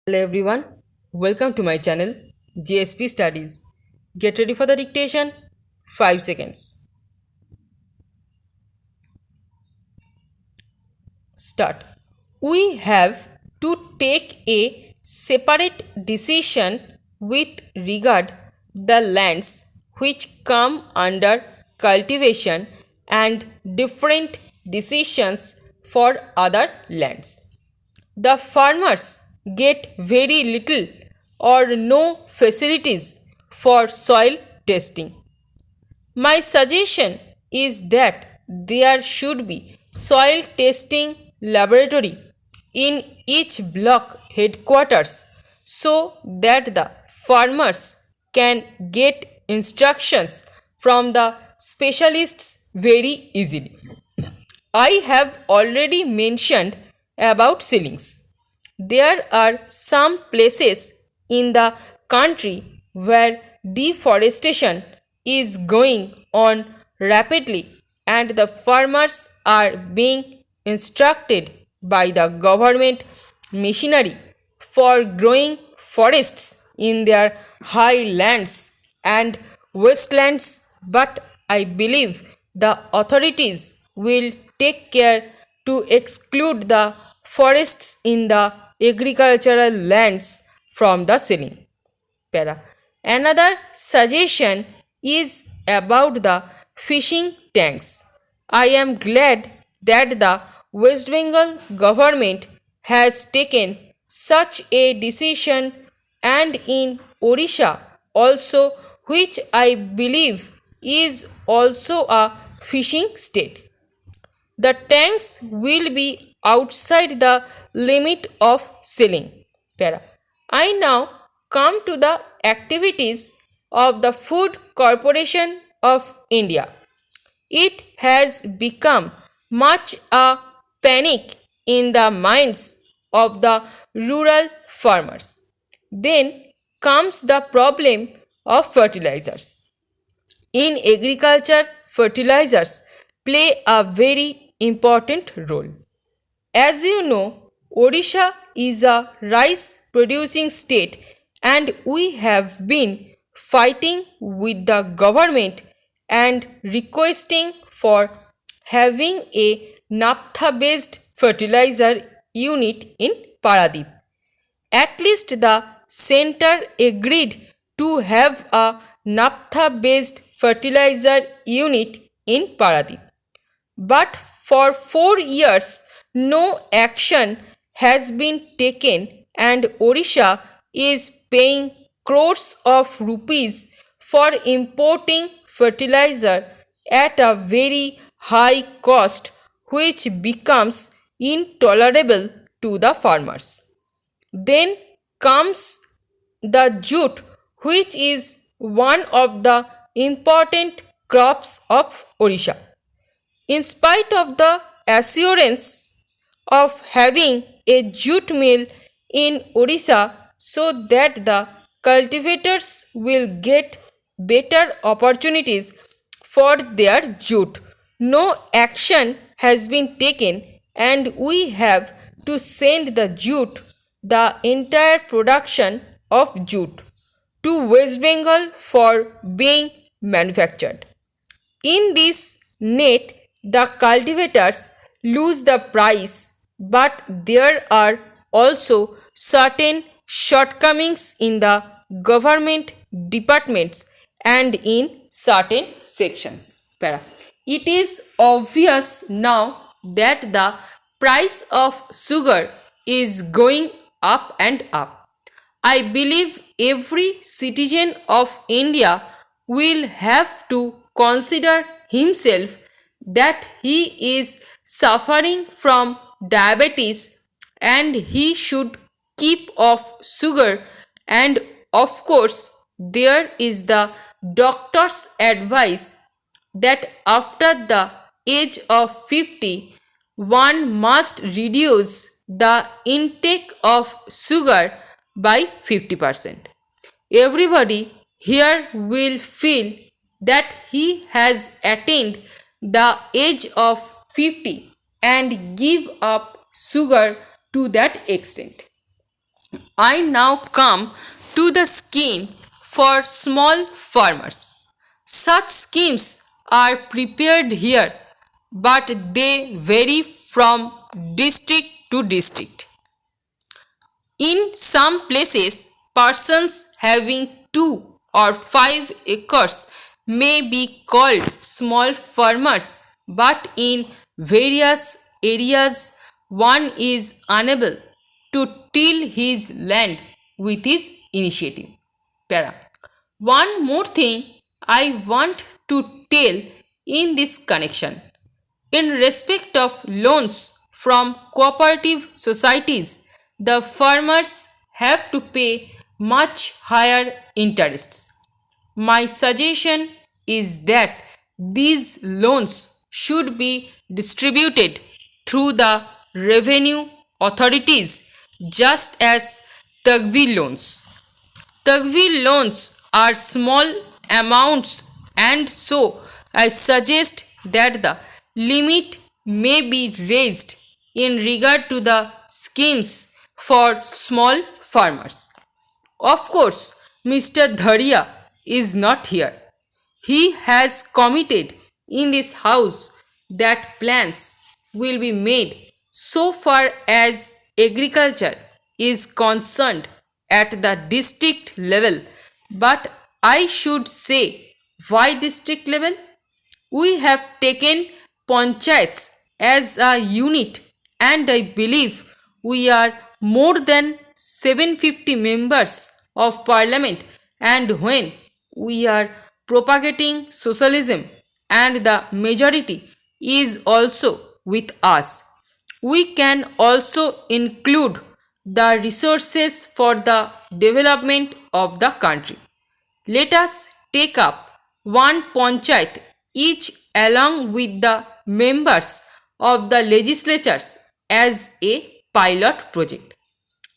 Hello everyone, welcome to my channel JSP Studies. Get ready for the dictation. 5 seconds. Start. We have to take a separate decision with regard the lands which come under cultivation and different decisions for other lands. The farmers get very little or no facilities for soil testing. My suggestion is that there should be soil testing laboratory in each block headquarters so that the farmers can get instructions from the specialists very easily. I have already mentioned about ceilings. There are some places in the country where deforestation is going on rapidly and the farmers are being instructed by the government machinery for growing forests in their highlands and wastelands, but I believe the authorities will take care to exclude the forests in the agricultural lands from the ceiling. Para. Another suggestion is about the fishing tanks. I am glad that the West Bengal government has taken such a decision, and in Odisha also, which I believe is also a fishing state. The tanks will be outside the limit of ceiling. Para. I now come to the activities of the Food Corporation of India. It has become much a panic in the minds of the rural farmers. Then comes the problem of fertilizers. In agriculture, fertilizers play a very important role. As you know, Odisha is a rice producing state and we have been fighting with the government and requesting for having a naphtha based fertilizer unit in Paradip. At least the center agreed to have a naphtha based fertilizer unit in Paradip. But for 4 years, no action has been taken, and Odisha is paying crores of rupees for importing fertilizer at a very high cost, which becomes intolerable to the farmers. Then comes the jute, which is one of the important crops of Odisha. In spite of the assurance of having a jute mill in Odisha so that the cultivators will get better opportunities for their jute, no action has been taken, and we have to send the jute, the entire production of jute, to West Bengal for being manufactured. In this net, the cultivators lose the price, but there are also certain shortcomings in the government departments and in certain sections. Para. It is obvious now that the price of sugar is going up and up. I believe every citizen of India will have to consider himself that he is suffering from diabetes and he should keep off sugar, and of course there is the doctor's advice that after the age of 50 one must reduce the intake of sugar by 50%. Everybody here will feel that he has attained the age of 50 and give up sugar to that extent. I now come to the scheme for small farmers. Such schemes are prepared here, but they vary from district to district. In some places, persons having 2 or 5 acres may be called small farmers, but in various areas, one is unable to till his land with his initiative. Para. One more thing I want to tell in this connection. In respect of loans from cooperative societies, the farmers have to pay much higher interests. My suggestion is that these loans should be distributed through the revenue authorities just as Tagvi loans. Tagvi loans are small amounts, and so I suggest that the limit may be raised in regard to the schemes for small farmers. Of course, Mr. Dharia is not here. He has committed in this house that plans will be made so far as agriculture is concerned at the district level. But I should say, why district level? We have taken panchayats as a unit, and I believe we are more than 750 members of parliament, and when we are propagating socialism and the majority is also with us, we can also include the resources for the development of the country. Let us take up one panchayat each along with the members of the legislatures as a pilot project.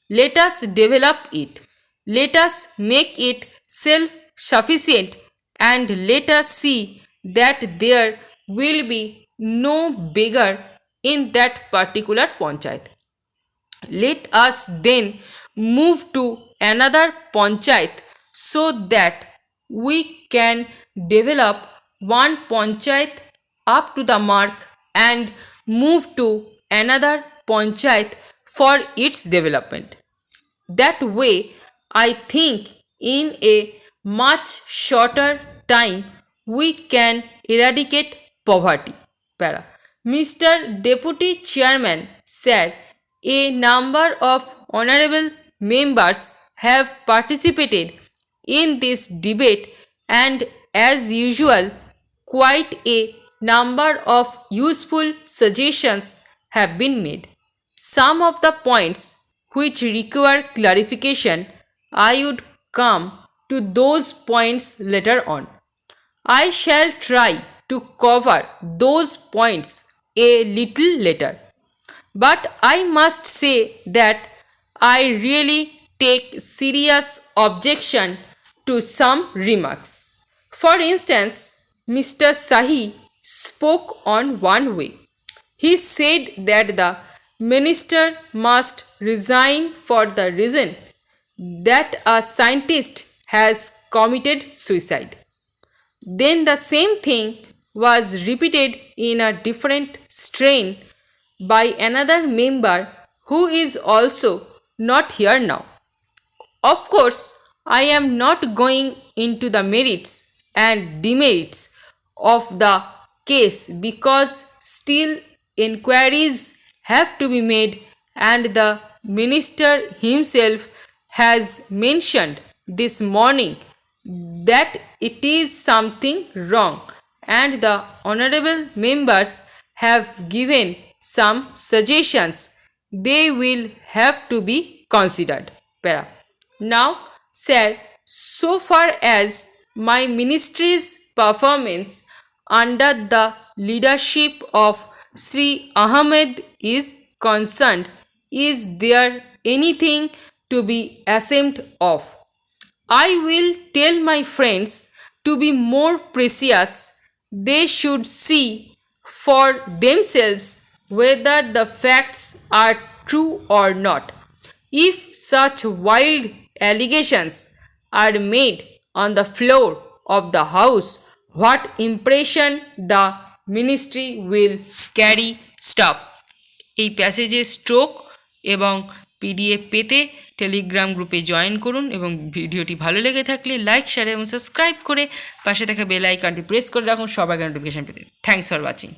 Let us develop it. Let us make it self sufficient, and let us see that there will be no beggar in that particular panchayat. Let us then move to another panchayat so that we can develop one panchayat up to the mark and move to another panchayat for its development. That way, I think in a much shorter time we can eradicate poverty. Para. Mr. Deputy Chairman said a number of honorable members have participated in this debate, and as usual, quite a number of useful suggestions have been made. Some of the points which require clarification, I would come to those points later on. I shall try to cover those points a little later. But I must say that I really take serious objection to some remarks. For instance, Mr. Sahi spoke on one way. He said that the minister must resign for the reason that a scientist has committed suicide. Then the same thing was repeated in a different strain by another member who is also not here now. Of course, I am not going into the merits and demerits of the case because still inquiries have to be made, and the minister himself has mentioned this morning that it is something wrong, and the honorable members have given some suggestions. They will have to be considered. Para. Now, sir, so far as my ministry's performance under the leadership of Sri Ahmed is concerned, is there anything to be ashamed of? I will tell my friends to be more precious. They should see for themselves whether the facts are true or not. If such wild allegations are made on the floor of the House, what impression the ministry will carry? Stop. এই প্যাসেজের stroke এবং PDF পেতে Telegram গ্রুপে join করুন এবং ভিডিওটি ভালো লেগে থাকলে লাইক, শেয়ার এবং সাবস্ক্রাইব করে পাশে থাকা বেল আইকনটি প্রেস করে রাখুন সবার নোটিফিকেশন পেতে। Thanks for watching.